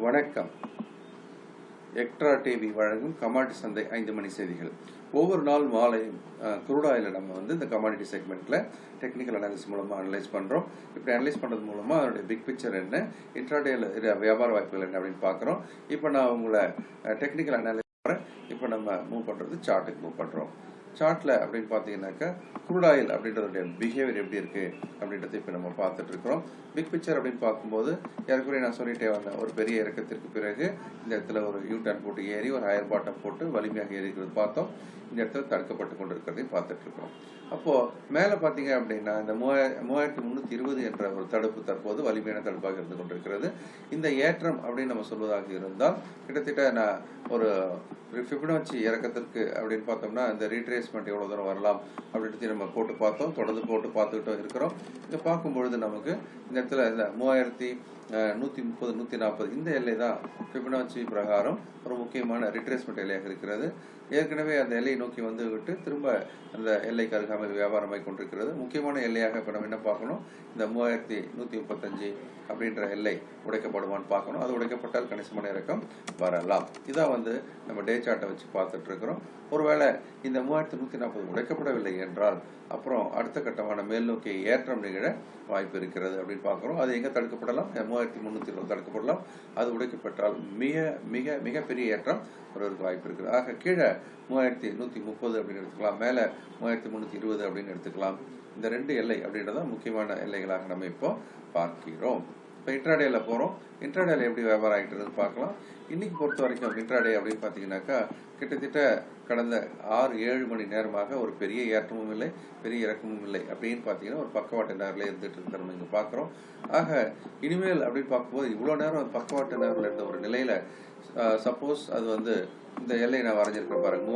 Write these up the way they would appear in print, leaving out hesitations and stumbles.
வணக்கம். Extra TV வழங்கும் commodity சந்தை 5 மணி செய்திகள். ஒவ்வொரு நாள் மாலை குரூட் ஆயிலை நம்ம இந்த கமாடிட்டி செக்மெண்ட்டில் டெக்னிக்கல் அனாலிசிஸ் மூலமாக அனலைஸ் பண்ணுறோம். இப்படி அனலைஸ் பண்ணுறது மூலமாக அதனுடைய பிக் பிக்சர் என்ன, இன்ட்ராடேயில் வியாபார வாய்ப்புகள் என்ன அப்படின்னு பார்க்குறோம். இப்போ நான் உங்களை டெக்னிக்கல் அனாலிசிஸ் பண்ணுறேன். இப்போ நம்ம மூவ் பண்ணுறது சார்ட்டுக்கு மூவ் பண்ணுறோம். சார்ட்டில் அப்படின்னு பார்த்தீங்கன்னாக்கா குரூட் ஆயில் அப்படின்றதுடைய பிஹேவியர் எப்படி இருக்குது அப்படின்றத இப்போ நம்ம பார்த்துட்டு இருக்கிறோம். பிக் பிக்சர் அப்படின்னு பார்க்கும்போது ஏற்கனவே நான் சொல்லிட்டே வந்தேன், ஒரு பெரிய இறக்கத்திற்கு பிறகு இந்த இடத்துல ஒரு யூ-டர்ன் போட்டு ஏறி ஒரு ஹையர் பாட்டம் போட்டு வலிமையாக ஏறி இருக்கிறது பார்த்தோம். இந்த இடத்துல தடுக்கப்பட்டு கொண்டு இருக்கிறதையும் பார்த்துட்டு இருக்கிறோம். அப்போது மேலே பார்த்தீங்க அப்படின்னா இந்த 3320 என்ற ஒரு தடுப்பு தற்போது வலிமையான தடுப்பாக இருந்து கொண்டிருக்கிறது. இந்த ஏற்றம் அப்படின்னு நம்ம சொல்வதாக இருந்தால் கிட்டத்தட்ட நான் ஒரு ஃபிபனாச்சி இறக்கத்திற்கு அப்படின்னு பார்த்தோம்னா இந்த ரீட்ரேஸ்மெண்ட் எவ்வளோ தூரம் வரலாம் அப்படின்றது நம்ம போட்டு பார்த்தோம், தொடர்ந்து போட்டு பார்த்துக்கிட்டோம் இருக்கிறோம். இங்கே பார்க்கும்பொழுது நமக்கு இந்த இடத்துல இந்த 3130 140 இந்த எல்லை தான் ஃபிபனாச்சி பிரகாரம் ஒரு முக்கியமான ரிட்ரேஸ்மெண்ட் எல்லையாக இருக்கிறது. ஏற்கனவே அந்த எல்லையை நோக்கி வந்து விட்டு திரும்ப அந்த எல்லைக்கு அருகாமல் வியாபாரமாய் கொண்டிருக்கிறது. முக்கியமான எல்லையாக இப்போ நம்ம என்ன பார்க்கணும், இந்த 3135 அப்படின்ற எல்லை உடைக்கப்படுவான்னு பார்க்கணும். அது உடைக்கப்பட்டால் கணிசமான இறக்கம் வரலாம். இதான் நம்ம டே சார்ட்டை வச்சு பார்த்துட்டு இருக்கிறோம். ஒருவேளை இந்த 3140 உடைக்கப்படவில்லை என்றால் அப்புறம் அடுத்த கட்டமான மேல் நோக்கி ஏற்றம் நிகழ வாய்ப்பு இருக்கிறது அப்படின்னு பார்க்குறோம். அது எங்கே தடுக்கப்படலாம், 3320 தடுக்கப்படலாம். அது உடைக்கப்பட்டால் மிக மிக மிகப்பெரிய ஏற்றம் வருவதற்கு வாய்ப்பு இருக்குது. ஆக கீழே 3130 அப்படின்னு எடுத்துக்கலாம், மேலே 3320 அப்படின்னு எடுத்துக்கலாம். இந்த ரெண்டு எல்லை அப்படின்றத முக்கியமான எல்லைகளாக நம்ம இப்போ பார்க்கிறோம். இப்போ இன்ட்ராடேல போகிறோம். இன்ட்ராடேல எப்படி வியாபாரம் ஆகிட்டு பார்க்கலாம். இன்னைக்கு பொறுத்த வரைக்கும் இன்ட்ராடே அப்படின்னு பார்த்தீங்கன்னாக்கா கிட்டத்தட்ட கடந்த 6-7 மணி நேரமாக ஒரு பெரிய ஏற்றமும் இல்லை, பெரிய இறக்கமும் இல்லை. அப்படின்னு பார்த்தீங்கன்னா ஒரு பக்கவாட்டு நேரில் இருந்துட்டு இருக்கிற நம்ம இங்கே பார்க்குறோம். ஆக இனிமேல் அப்படின்னு பார்க்கும்போது இவ்வளோ நேரம் பக்கவாட்டு நேரில் இருந்த ஒரு நிலையில் சப்போஸ் அது இந்த எல்லை நான் வரைஞ்சிருக்கேன் பாருங்க,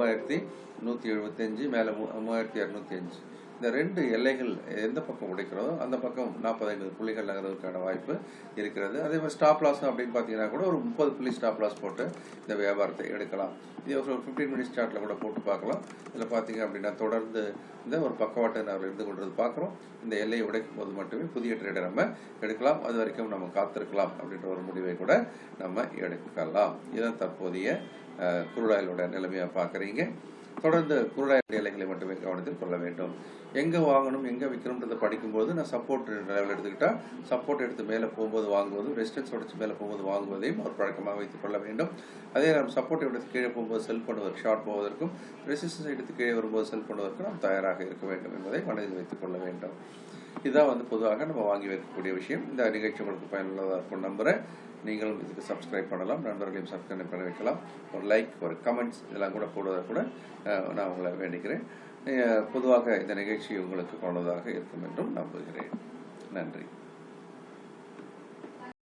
3175 மேலே 3205 இந்த ரெண்டு எல்லைகள் எந்த பக்கம் உடைக்கிறதோ அந்த பக்கம் 40-50 புள்ளிகள் நகர்வதற்கான வாய்ப்பு இருக்கிறது. அதே மாதிரி ஸ்டாப் லாஸ் அப்படின்னு பார்த்தீங்கன்னா கூட ஒரு 30 புள்ளி ஸ்டாப் லாஸ் போட்டு இந்த வியாபாரத்தை எடுக்கலாம். இது ஒரு 15 மினிட்ஸ் சார்ட்டில் கூட போட்டு பார்க்கலாம். இதில் பார்த்தீங்க அப்படின்னா தொடர்ந்து இந்த ஒரு பக்கவாட்டு நகர் இருந்து கொண்டது பார்க்குறோம். இந்த எல்லையை உடைக்கும் போது மட்டுமே புதிய ட்ரேடை நம்ம எடுக்கலாம். அது வரைக்கும் நம்ம காத்திருக்கலாம் அப்படின்ற ஒரு முடிவை கூட நம்ம எடுக்கலாம். இதுதான் தற்போதைய குரூட் ஆயிலோட நிலைமையாக பார்க்குறீங்க. தொடர்ந்து குரூட் ஆயில் எல்லைகளை மட்டுமே கவனத்தில் கொள்ள வேண்டும். எங்கே வாங்கணும் எங்கே விற்கணுன்றதை படிக்கும்போது நான் சப்போர்ட் லெவல் எடுத்துக்கிட்டால் சப்போர்ட் எடுத்து மேலே போகும்போது வாங்குவதும் ரெசிஸ்டன்ஸ் உடைச்சு மேலே போகும்போது வாங்குவதையும் ஒரு பழக்கமாக வைத்துக் கொள்ள வேண்டும். அதே நம்ம சப்போர்ட் எடுத்து கீழே போகும்போது செல் பண்ணுவதற்கு, ஷார்ட் போவதற்கும் ரெசிஸ்டன்ஸ் எடுத்து கீழே வரும்போது செல் பண்ணுவதற்கும் நாம் தயாராக இருக்க வேண்டும் என்பதை மனதில் வைத்துக் கொள்ள வேண்டும். இதுதான் பொதுவாக நம்ம வாங்கி வைக்கக்கூடிய விஷயம். இந்த நிகழ்ச்சி உங்களுக்கு பயனுள்ளதாக இருக்கும் நம்புகிறேன். நீங்களும் இதுக்கு சப்ஸ்கிரைப் பண்ணலாம், நண்பர்களையும் சப்ஸ்கிரைப் பண்ண வைக்கலாம். ஒரு லைக், ஒரு கமெண்ட்ஸ் இதெல்லாம் கூட போடுவதை கூட நான் உங்களை வேண்டிக்கிறேன். பொதுவாக இந்த நிகழ்ச்சி உங்களுக்கு பயனுள்ளதாக இருக்கும் என்றும் நம்புகிறேன். நன்றி.